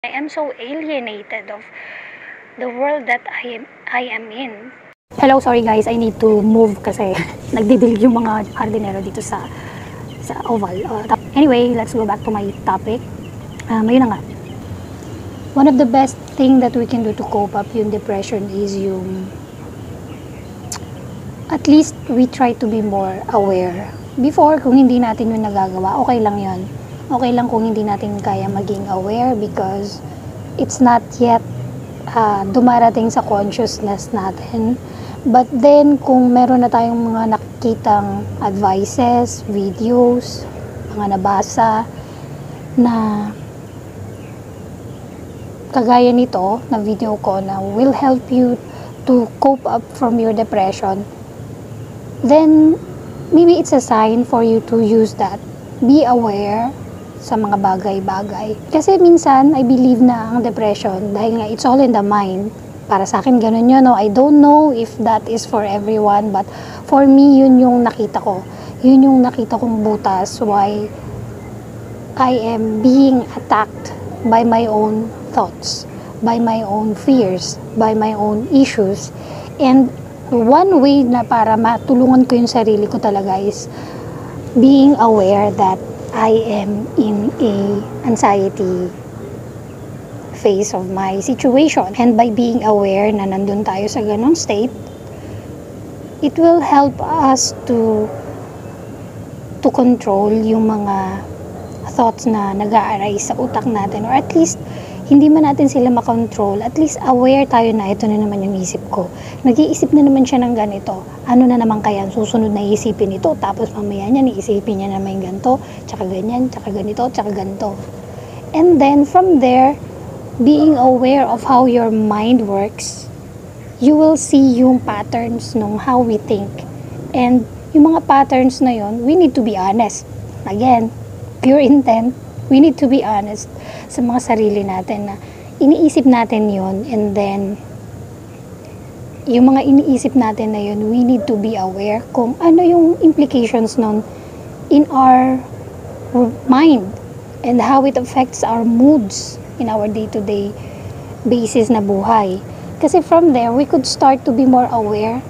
I am so alienated of the world that I am in. Hello, sorry guys, I need to move kasi nagdidilig yung mga hardinero dito sa oval. Anyway, let's go back to my topic. Ayun na nga. One of the best thing that we can do to cope up yung depression is yung at least we try to be more aware. Before, kung hindi natin yung nagagawa, okay lang yun. Okay lang kung hindi natin kaya maging aware because it's not yet dumarating sa consciousness natin. But then, kung meron na tayong mga nakikitang advices, videos, mga nabasa, na kagaya nito, na video ko na will help you to cope up from your depression, then maybe it's a sign for you to use that. Be aware sa mga bagay-bagay. Kasi minsan, I believe na ang depression, dahil nga it's all in the mind. Para sa akin, ganun yun. No? I don't know if that is for everyone, but for me, yun yung nakita ko. Yun yung nakita kong butas why I am being attacked by my own thoughts, by my own fears, by my own issues. And one way na para matulungan ko yung sarili ko talaga is being aware that I am in a anxiety phase of my situation. And by being aware na nandun tayo sa ganong state, it will help us to control yung mga thoughts na nag-a-arise sa utak natin, or at least hindi man natin sila makontrol, at least aware tayo na ito na naman yung isip ko. Nag-iisip na naman siya ng ganito. Ano na naman kaya ang susunod na isipin ito? Tapos mamaya niya, iisipin niya naman yung ganito, tsaka ganyan, tsaka ganito, tsaka ganito. And then from there, being aware of how your mind works, you will see yung patterns nung how we think. And yung mga patterns na yon, we need to be honest. Again, pure intent, we need to be honest sa mga sarili natin na iniisip natin yon, and then yung mga iniisip natin na yun, we need to be aware kung ano yung implications nun in our mind and how it affects our moods in our day-to-day basis na buhay. Kasi from there, we could start to be more aware,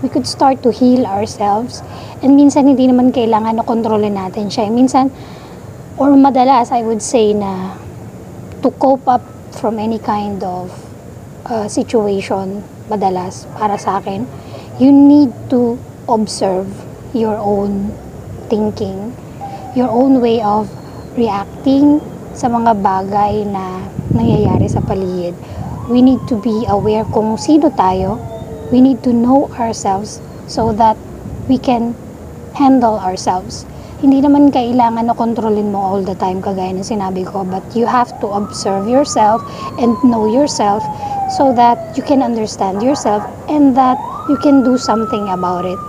we could start to heal ourselves, and minsan hindi naman kailangan na kontrolin natin siya. Minsan, or madalas, I would say na to cope up from any kind of situation, madalas, para sa akin, you need to observe your own thinking, your own way of reacting sa mga bagay na nangyayari sa paligid. We need to be aware kung sino tayo. We need to know ourselves so that we can handle ourselves. Hindi naman kailangan na kontrolin mo all the time, kagaya ng sinabi ko, but you have to observe yourself and know yourself so that you can understand yourself and that you can do something about it.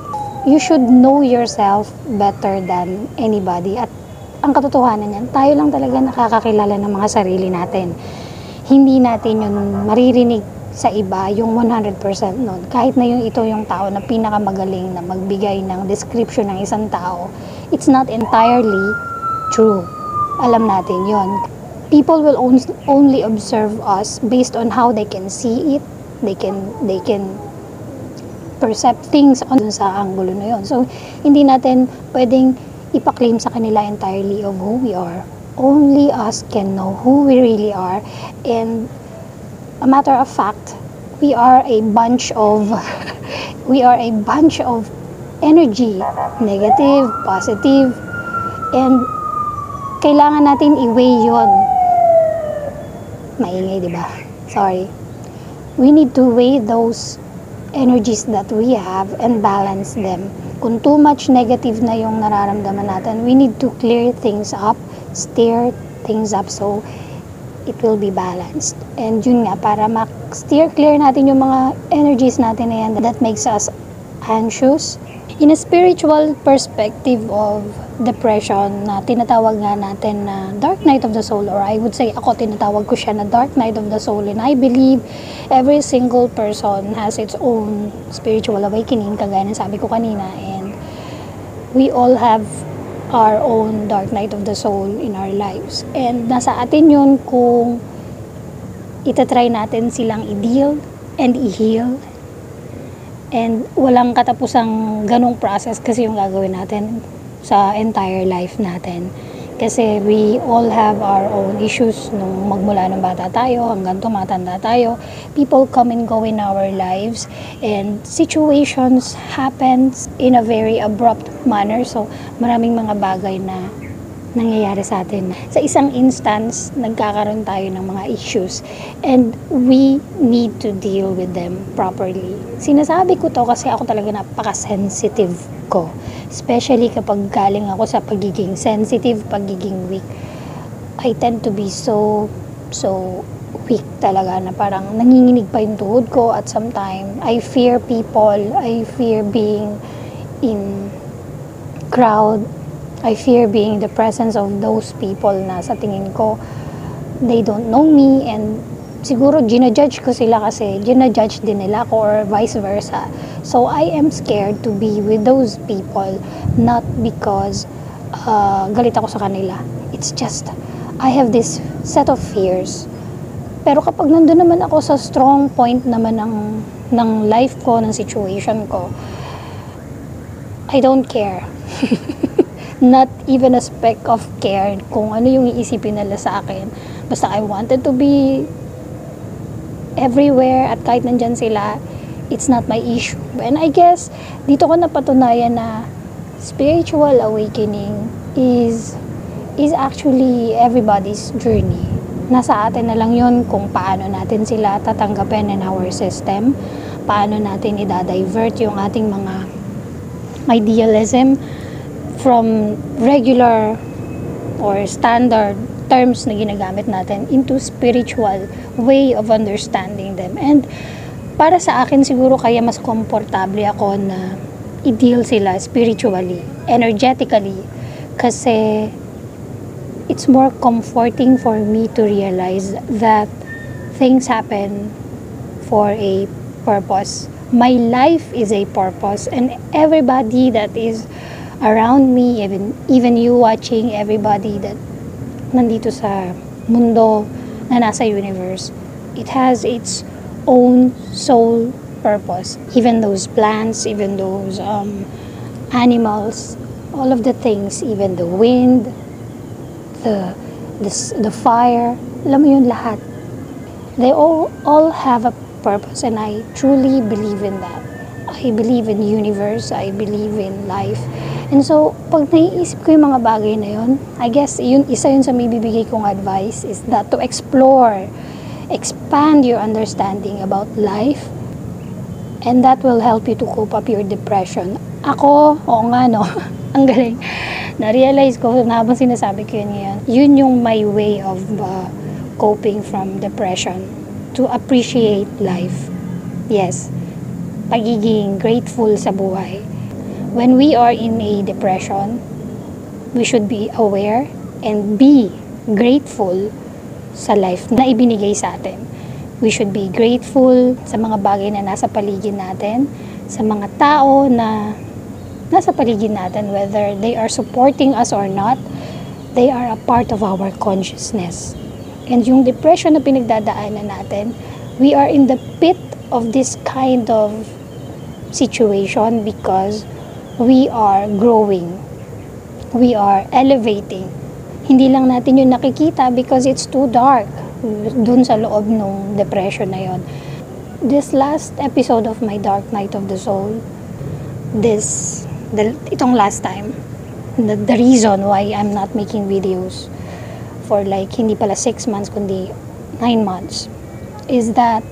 You should know yourself better than anybody. At ang katotohanan yan, tayo lang talaga nakakakilala ng mga sarili natin. Hindi natin yun maririnig sa iba, yung 100% nun. Kahit na ito yung tao na pinakamagaling na magbigay ng description ng isang tao, it's not entirely true. Alam natin yon. People will only observe us based on how they can see it. They can perceive things on sa anggulo na yon. So, hindi natin pwedeng ipa-claim sa kanila entirely of who we are. Only us can know who we really are. And a matter of fact, we are a bunch of energy, negative, positive, and kailangan natin i-weigh yun. Maingay, diba? Sorry. We need to weigh those energies that we have and balance them. Kung too much negative na yung nararamdaman natin, we need to clear things up, steer things up so it will be balanced. And yun nga, para steer clear natin yung mga energies natin na yan that makes us anxious. In a spiritual perspective of depression na tinatawag nga natin na dark night of the soul, or I would say ako tinatawag ko siya na dark night of the soul, and I believe every single person has its own spiritual awakening, kagaya ng sabi ko kanina, and we all have our own dark night of the soul in our lives. And nasa atin yun kung itatry natin silang i-deal and i-heal. And walang katapusang ganong process kasi yung gagawin natin sa entire life natin. Kasi we all have our own issues nung magmula ng bata tayo hanggang tumatanda tayo. People come and go in our lives and situations happens in a very abrupt manner. So maraming mga bagay na nangyayari sa atin. Sa isang instance, nagkakaroon tayo ng mga issues and we need to deal with them properly. Sinasabi ko to kasi ako talaga napaka-sensitive ko. Especially kapag galing ako sa pagiging sensitive, pagiging weak. I tend to be so weak talaga na parang nanginginig pa yung tuhod ko at sometimes I fear people, I fear being in crowd, I fear being the presence of those people na sa tingin ko they don't know me and siguro ginajudge ko sila kasi ginajudge din nila ako or vice versa. So I am scared to be with those people not because galit ako sa kanila. It's just I have this set of fears. Pero kapag nandun naman ako sa strong point naman ng life ko, ng situation ko, I don't care. Not even a speck of care kung ano yung iisipin nila sa akin. Basta I wanted to be everywhere at kahit nandyan sila, it's not my issue. And I guess, dito ko napatunayan na spiritual awakening is actually everybody's journey. Nasa atin na lang yun kung paano natin sila tatanggapin in our system, paano natin i-divert yung ating mga idealism from regular or standard terms na ginagamit natin into spiritual way of understanding them. And para sa akin siguro kaya mas komportable ako na i-deal sila spiritually, energetically, kasi it's more comforting for me to realize that things happen for a purpose. My life is a purpose and everybody that is around me, even you watching, everybody that nandito sa mundo na nasa universe, it has its own soul purpose. Even those plants, even those animals, all of the things, even the wind, the fire, alam mo yun lahat. They all have a purpose and I truly believe in that. I believe in universe, I believe in life. And so, pag naiisip ko yung mga bagay na yun, I guess isa yun sa may bibigay kong advice is that to explore, expand your understanding about life, and that will help you to cope up your depression. Ako, oo nga no, ang galing. Na-realize ko na habang sinasabi ko yun ngayon, yun yung my way of coping from depression, to appreciate life. Yes, pagiging grateful sa buhay. When we are in a depression, we should be aware and be grateful sa life na ibinigay sa atin. We should be grateful sa mga bagay na nasa paligid natin, sa mga tao na nasa paligid natin, whether they are supporting us or not, they are a part of our consciousness. And yung depression na pinagdadaanan natin, we are in the pit of this kind of situation because we are growing. We are elevating. Hindi lang natin yun nakikita because it's too dark dun sa loob ng depression na yun. This last episode of my Dark Night of the Soul, itong last time, the reason why I'm not making videos for like hindi pala 6 months kundi 9 months is that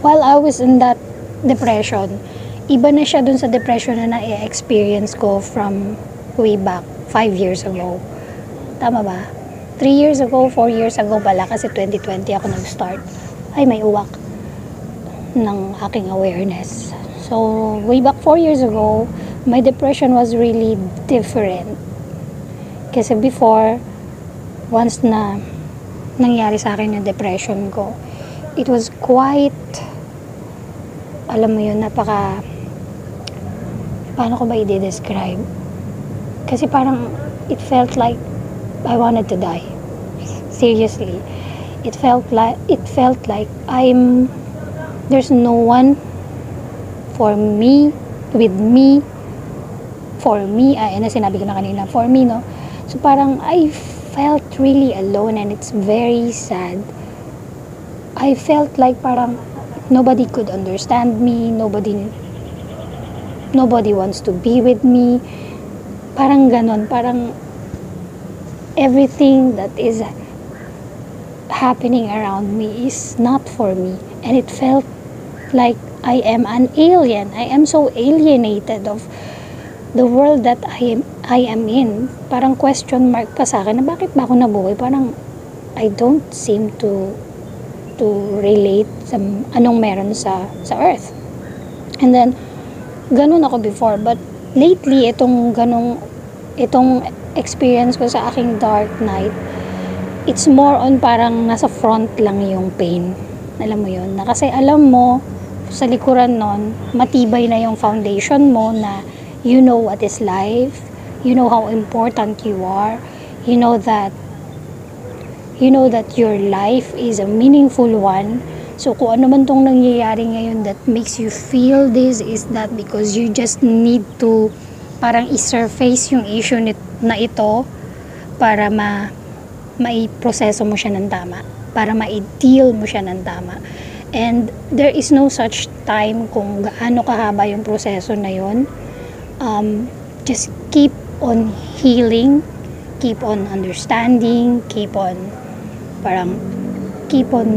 while I was in that depression, iba na siya dun sa depression na na-experience ko from way back 5 years ago. Tama ba? 3 years ago, 4 years ago pala kasi 2020 ako nag-start. Ay, may uwak ng aking awareness. So, way back 4 years ago, my depression was really different. Kasi before, once na nangyari sa akin yung depression ko, it was quite, alam mo yun, paano ko ba i-describe? Kasi parang, it felt like I wanted to die. Seriously. it felt like there's no one for me, with me, for me, na sinabi ko na kanina, for me, no? So parang I felt really alone, and it's very sad. I felt like parang nobody could understand me, nobody wants to be with me. Parang ganon, parang everything that is happening around me is not for me. And it felt like I am an alien. I am so alienated of the world that I am in. Parang question mark pa sa akin na bakit ba ako nabuhay? Parang I don't seem to relate sa anong meron sa earth. And then ganun ako before, but lately itong experience ko sa aking dark night, it's more on parang nasa front lang yung pain. Alam mo yun, na kasi alam mo sa likuran nun, matibay na yung foundation mo, na you know what is life, you know how important you are, you know that your life is a meaningful one. So kung ano man tong nangyayari ngayon that makes you feel this, is that because you just need to parang i-surface yung issue na ito para mai-proseso mo siya ng tama, para ma-deal mo siya ng tama. And there is no such time kung gaano kahaba yung proseso na yun. Just keep on healing, keep on understanding, keep on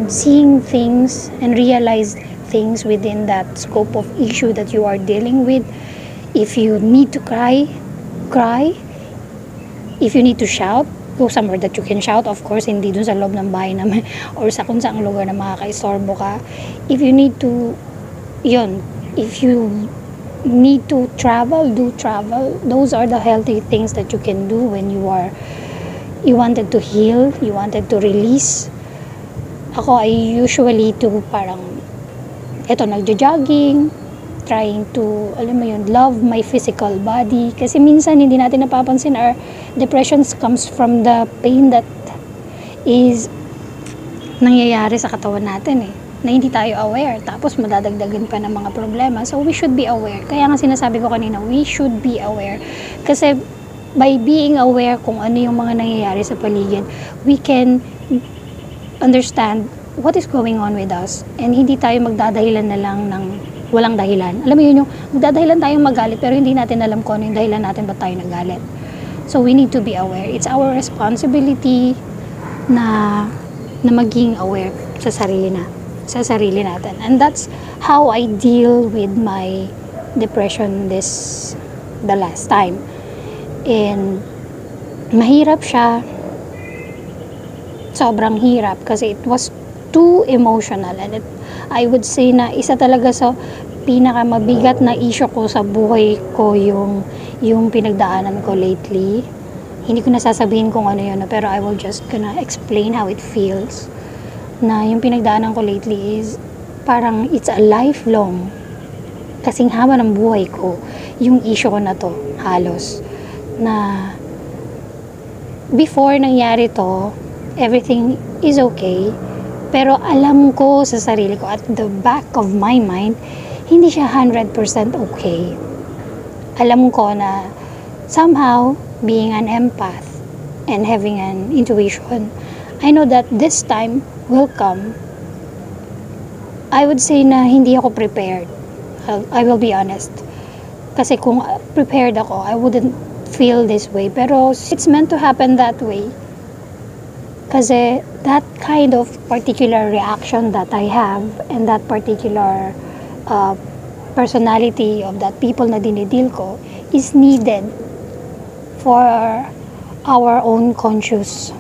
seeing things and realize things within that scope of issue that you are dealing with. If you need to cry. If you need to shout, go somewhere that you can shout. Of course, hindi dun sa loob ng bahay naman or sa kung saang lugar na makakaistorbo ka. If you need to, if you need to travel, do travel. Those are the healthy things that you can do when you wanted to heal, you wanted to release. Ako, I usually do parang, nagjo-jogging, trying to, love my physical body. Kasi minsan, hindi natin napapansin, our depressions comes from the pain that is nangyayari sa katawan natin na hindi tayo aware. Tapos, madadagdagan pa ng mga problema. So, we should be aware. Kaya nga sinasabi ko kanina, we should be aware. Kasi, by being aware kung ano yung mga nangyayari sa paligid, we can understand what is going on with us. And hindi tayo magdadahilan na lang ng walang dahilan. Alam mo yun, yung magdadahilan tayong magalit pero hindi natin alam kung ano yung dahilan natin ba't tayo nagalit. So we need to be aware. It's our responsibility na maging aware sa sarili natin. And that's how I deal with my depression the last time. And mahirap siya, sobrang hirap kasi it was too emotional, and I would say na isa talaga sa pinakamabigat na issue ko sa buhay ko yung pinagdaanan ko lately. Hindi ko nasasabihin kung ano yun, pero I will just gonna explain how it feels. Na yung pinagdaanan ko lately is parang it's a lifelong, kasing haba ng buhay ko yung issue ko na to, halos. Na before nangyari to, everything is okay, pero alam ko sa sarili ko, at the back of my mind, hindi siya 100% okay. Alam ko na somehow, being an empath and having an intuition, I know that this time will come. I would say na hindi ako prepared. I will be honest. Kasi kung prepared ako, I wouldn't feel this way. Pero it's meant to happen that way. Kasi that kind of particular reaction that I have, and that particular personality of that people na dinidil ko, is needed for our own consciousness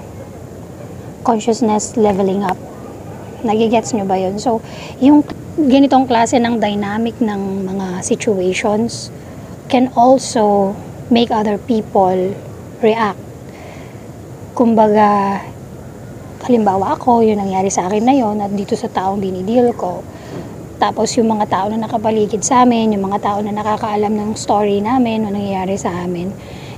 leveling up. Nagigets nyo ba yun? So, yung ganitong klase ng dynamic ng mga situations can also make other people react. Kumbaga, halimbawa ako, yung nangyari sa akin na yun, at dito sa taong dinidil ko. Tapos yung mga tao na nakapaligid sa amin, yung mga tao na nakakaalam ng story namin, o nangyayari sa amin,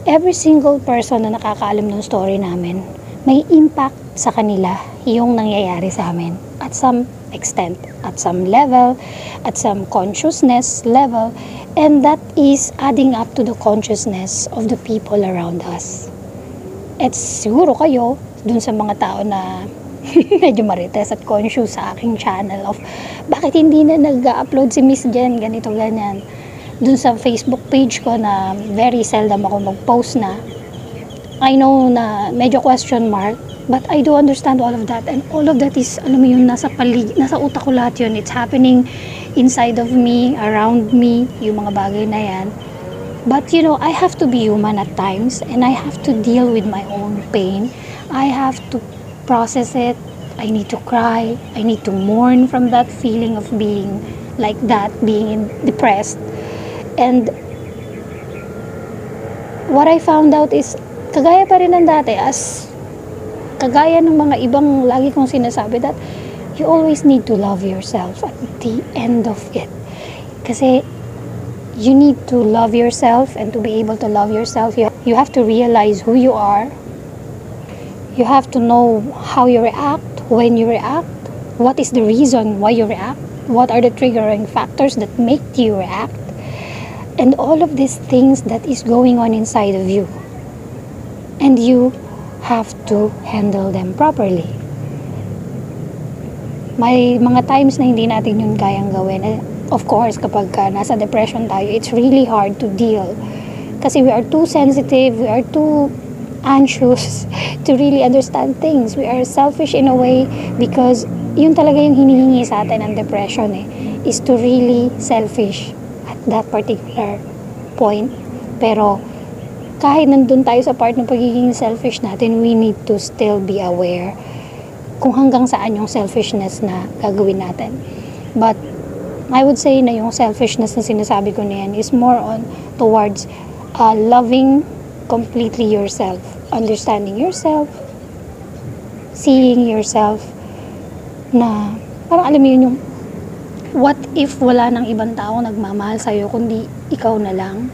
every single person na nakakaalam ng story namin, may impact sa kanila yung nangyayari sa amin at some extent, at some level, at some consciousness level, and that is adding up to the consciousness of the people around us. At siguro kayo, dun sa mga tao na medyo marites at conscious sa aking channel of bakit hindi na nag-upload si Miss Jen, ganito, ganyan. Dun sa Facebook page ko na very seldom ako mag-post na, I know na medyo question mark, but I do understand all of that, and all of that is, alam mo yun, nasa utak ko lahat yun. It's happening inside of me, around me, yung mga bagay na yan. But you know, I have to be human at times, and I have to deal with my own pain. I have to process it. I need to cry. I need to mourn from that feeling of being like that, being depressed. And what I found out is, kagaya pa rin ng dati, kagaya ng mga ibang lagi kong sinasabi, that you always need to love yourself at the end of it. Kasi you need to love yourself, and to be able to love yourself, you have to realize who you are. You have to know how you react, when you react, what is the reason why you react, what are the triggering factors that make you react, and all of these things that is going on inside of you. And you have to handle them properly. May mga times na hindi natin yun kayang gawin. Of course, kapag nasa depression tayo, it's really hard to deal. Kasi we are too sensitive, we are too anxious to really understand things. We are selfish in a way because yun talaga yung hinihingi sa atin ng depression is to really selfish at that particular point. Pero kahit nandun tayo sa part ng pagiging selfish natin, we need to still be aware kung hanggang saan yung selfishness na gagawin natin. But I would say na yung selfishness na sinasabi ko na yan is more on towards loving completely yourself, understanding yourself, seeing yourself, na parang alam mo yun, yung what if wala nang ibang tao nagmamahal sa'yo kundi ikaw na lang?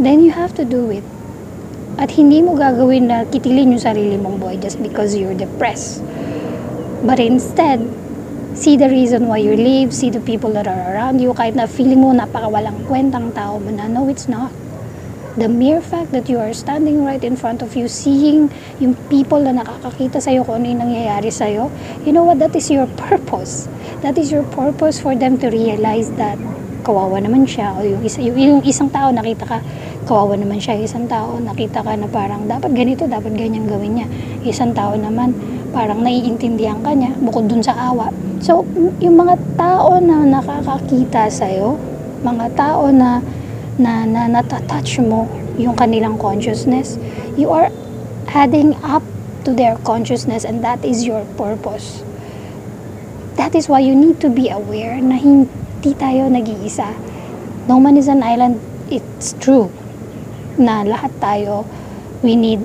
Then you have to do it. At hindi mo gagawin na kitilin yung sarili mong buhay just because you're depressed. But instead, see the reason why you live, see the people that are around you, kahit na feeling mo napakawalang kwentang tao mo na, no, it's not. The mere fact that you are standing right in front of you, seeing yung people na nakakakita sa'yo kung ano yung nangyayari sa'yo, you know what, that is your purpose. That is your purpose for them to realize that kawawa naman siya, o yung isang tao nakita ka, kawawa naman siya, isang tao nakita ka na parang dapat ganito, dapat ganyan gawin niya, isang tao naman parang naiintindihan ka niya bukod dun sa awa. So yung mga tao na nakakakita sa'yo, mga tao na natatouch mo yung kanilang consciousness, you are adding up to their consciousness, and that is your purpose. That is why you need to be aware na hindi tayo nag-iisa. No man is an island. It's true na lahat tayo, we need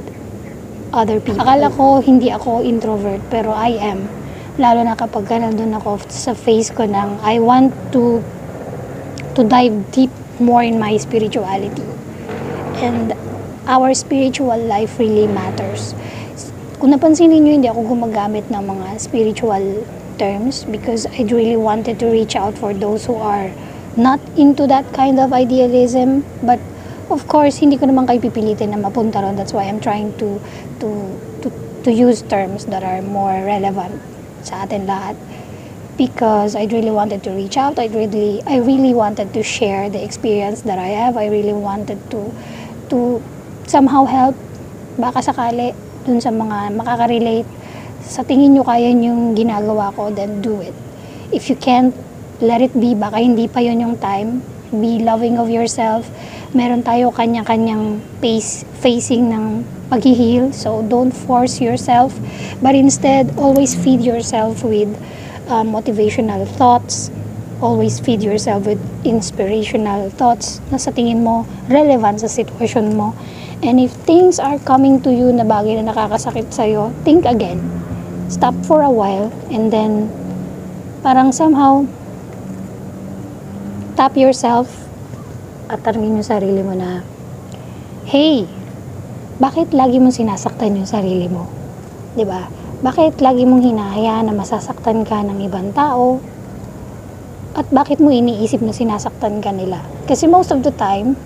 other people. Akala ko hindi ako introvert, pero I am. Lalo na kapag nandun ako sa phase ko ng I want to dive deep more in my spirituality. And our spiritual life really matters. Kung napansin niyo, hindi ako gumagamit ng mga spiritual terms because I really wanted to reach out for those who are not into that kind of idealism. But of course, hindi ko naman kayo pipilitin na mapunta ron. That's why I'm trying to use terms that are more relevant sa atin lahat. Because I really wanted to reach out. I really wanted to share the experience that I have. I really wanted to somehow help, baka sakali dun sa mga makaka-relate. Sa tingin nyo kaya yung ginagawa ko, then do it. If you can't, let it be. Baka hindi pa yun yung time. Be loving of yourself. Meron tayo kanya-kanyang facing ng pag-heal. So don't force yourself. But instead, always feed yourself with motivational thoughts. Always feed yourself with inspirational thoughts na sa tingin mo relevant sa sitwasyon mo. And if things are coming to you na bagay na nakakasakit sa'yo, think again. Stop for a while and then parang somehow tap yourself at tarmin yung sarili mo na, hey, bakit lagi mo sinasaktan yung sarili mo? 'Di ba? Bakit lagi mong hinahayaan na masasaktan ka ng ibang tao? At bakit mo iniisip na sinasaktan ka nila? Kasi most of the time,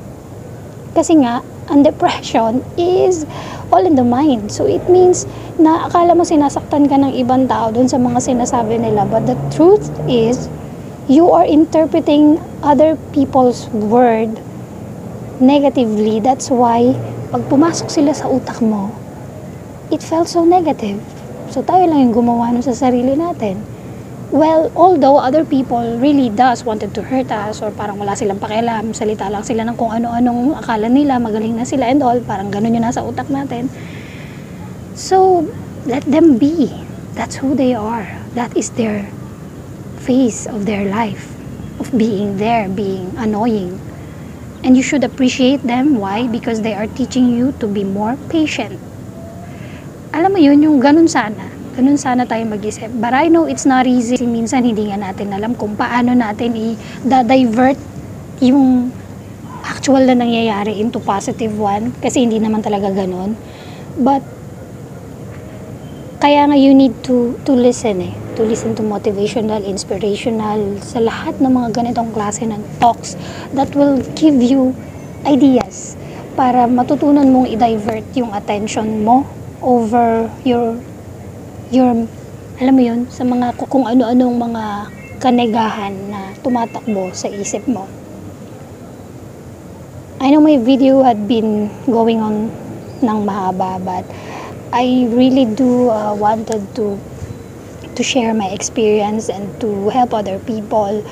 kasi nga, ang depression is all in the mind. So it means na akala mo sinasaktan ka ng ibang tao dun sa mga sinasabi nila. But the truth is, you are interpreting other people's word negatively. That's why, pag pumasok sila sa utak mo, it felt so negative. So tayo lang yung gumawa nun sa sarili natin. Well, although other people really does wanted to hurt us or parang wala silang pakialam, salita lang sila ng kung ano-anong akala nila, magaling na sila and all, parang ganun yung nasa utak natin. So, let them be. That's who they are. That is their phase of their life, of being there, being annoying. And you should appreciate them. Why? Because they are teaching you to be more patient. Alam mo yun, yung ganun sana tayo mag-isip. But I know it's not easy. Minsan hindi nga natin alam kung paano natin i-divert yung actual na nangyayari into positive one. Kasi hindi naman talaga ganun. But, kaya nga you need to listen to listen to motivational, inspirational, sa lahat ng mga ganitong klase ng talks that will give you ideas para matutunan mong i-divert yung attention mo over your alam mo yun, sa mga kung ano-anong mga kanegahan na tumatakbo sa isip mo. I know my video had been going on ng mahaba, but I really do wanted to share my experience and to help other people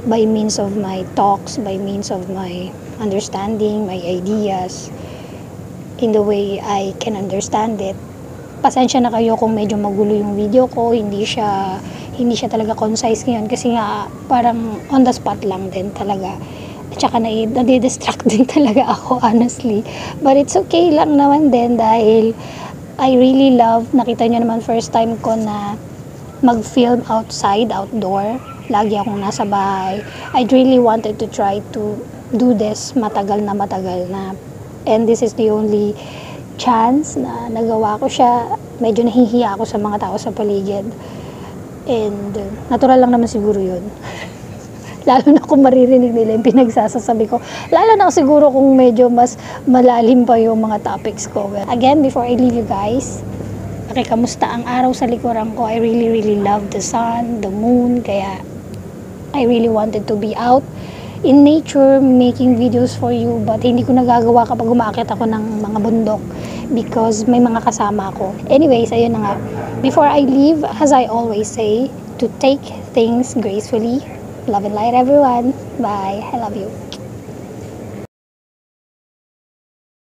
by means of my talks, by means of my understanding, my ideas, in the way I can understand it. Pasensya na kayo kung medyo magulo yung video ko, hindi siya talaga concise ngayon kasi nga parang on the spot lang din talaga. At saka nadidistract din talaga ako, honestly. But it's okay lang naman din dahil I really love, nakita nyo naman first time ko na mag-film outdoor. Lagi akong nasa bahay. I really wanted to try to do this matagal na. And this is the only chance na nagawa ko siya. Medyo nahihiya ako sa mga tao sa paligid. And natural lang naman siguro yun. Lalo na kung maririnig nila yung pinagsasasabi ko. Lalo na siguro kung medyo mas malalim pa yung mga topics ko. Again, before I leave you guys, kamusta ang araw sa likuran ko? I really love the sun, the moon, kaya I really wanted to be out in nature, making videos for you, but hindi ko nagagawa kapag umaakit ako ng mga bundok because may mga kasama ako. Anyways, ayun na nga. Before I leave, as I always say, to take things gracefully. Love and light, everyone. Bye. I love you.